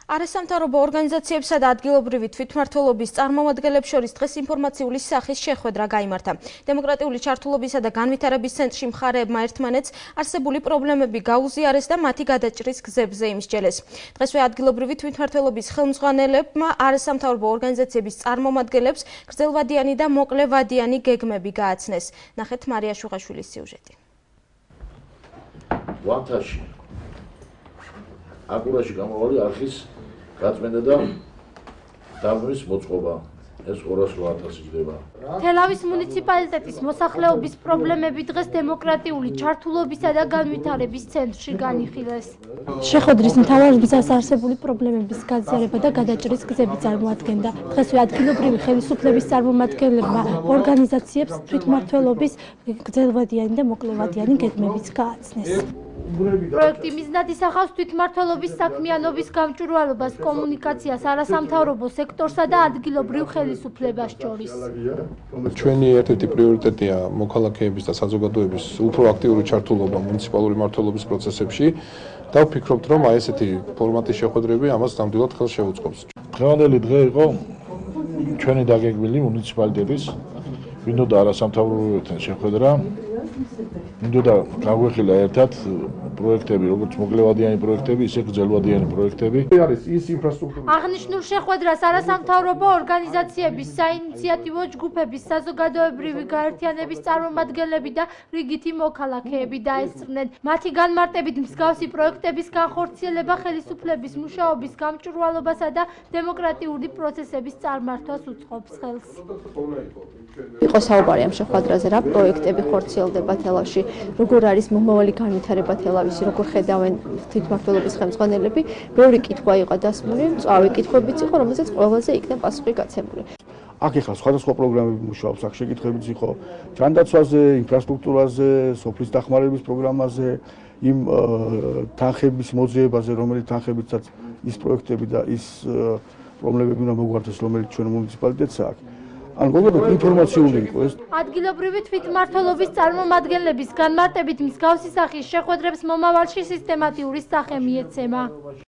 არასამთავრობო ორგანიზაციებსა და ადგილობრივი თვითმმართველობის წარმომადგენლებს შორის დღეს ინფორმაციული სახის შეხვედრა გაიმართა. დემოკრატიული ჩართულობისა და განვითარების ცენტრში მხარეებმა ერთმანეთს არსებული პრობლემები გაუზიარეს და მათი გადაჭრის გზებზე იმსჯელეს. დღესვე ადგილობრივი თვითმმართველობის ხელმძღვანელებმა არასამთავრობო ორგანიზაციების წარმომადგენლებს გრძელვადიანი და მოკლევადიანი გეგმები გააცნეს. ნახეთ მარია შუღაშვილის სიუჟეტი. ვანთაში აკურაში გამოვალი არხის გაწმენდა და დაბნის მოწყობა. ეს 208,000 ხდება. თელავის მუნიციპალიტეტის მოსახლეობის პრობლემები დღეს დემოკრატიული ჩართულობისა და განვითარების ცენტრში განიხილეს. შეხვედრის მთავარობისას არსებული პრობლემების გაზიარება და გადაჭრის გზები წარმოადგენდა. დღესვე ადგილობრივი ხელისუფლების წარმომადგენლებმა ორგანიზაციებს თვითმმართველობის გრძელვადიანი და მოკლევადიანი გეგმებიც გააცნეს. პროექტი მიზნად ისახავს თვითმმართველობის საქმიანობის გამჭვირვალობას, კომუნიკაციას არასამთავრობო სექტორსა და ადგილობრივ ხელისუფლებას შორის. ჩვენი ერთ-ერთი პრიორიტეტია მოქალაქეების და საზოგადოების უფრო აქტიური ჩართულობა მუნიციპალური მმართველობის პროცესებში და ვფიქრობთ, რომ აი ესეთი ფორმატის შეხვედრები ამას ნამდვილად ხელს შეუწყობს. დღევანდელი დღე იყო ჩვენი დაგეგმილი მუნიციპალიტეტის მინდოდა არასამთავრობოებთან შეხვედრა. მინდოდა გაგვეხილა ერთად პროექტები, როგორც მოკლევადიანი პროექტები, ისე გრძელვადიანი პროექტები. არის ის ინფრასტრუქტურა. აღნიშნულ შეხვედრას არასამთავრობო ორგანიზაციების, საინიციატივო ჯგუფების, საზოგადოებრივი გაერთიანების წარმომადგენლები და რიგითი მოქალაქეები დაესწრნენ. მათი განმარტებით მსგავსი პროექტების განხორციელება ხელისუფლების მუშაობის გამჭვირვალობასა და დემოკრატიული პროცესების წარმართვას უწყობს ხელს. იყო საუბარი ამ შეხვედრაზე, რა პროექტები ხორციელდება თელავში, როგორ არის მომავალი განვითარება თელავისი, როგორ ხედავენ თვითმმართველობის ხელმძღვანელები. ბევრი კითხვა იყო დასმული, მწვავე კითხვებიც იყო, რომელზეც ყველაზე იქნა პასუხი გაცემული. აქ ახლა სხვადასხვა პროგრამები მუშაობს, აქ შეკითხვებიც იყო ჯანდაცვაზე, ინფრასტრუქტურაზე, სოფლის დახმარების პროგრამაზე, იმ თანხების მოძიებაზე, რომელიც თანხებიცაც ის პროექტები და ის პრობლემები უნდა მოგვარდეს, რომელიც ჩვენ მუნიციპალიტეტს აქვს. ან გოგონებო ინფორმაციული იყო ეს. ადგილობრივი თვითმმართველობის წარმომადგენლების განმარტებით მსგავსი სახის შეხვედრებს მომავალში სისტემატიური სახე მიეცემა.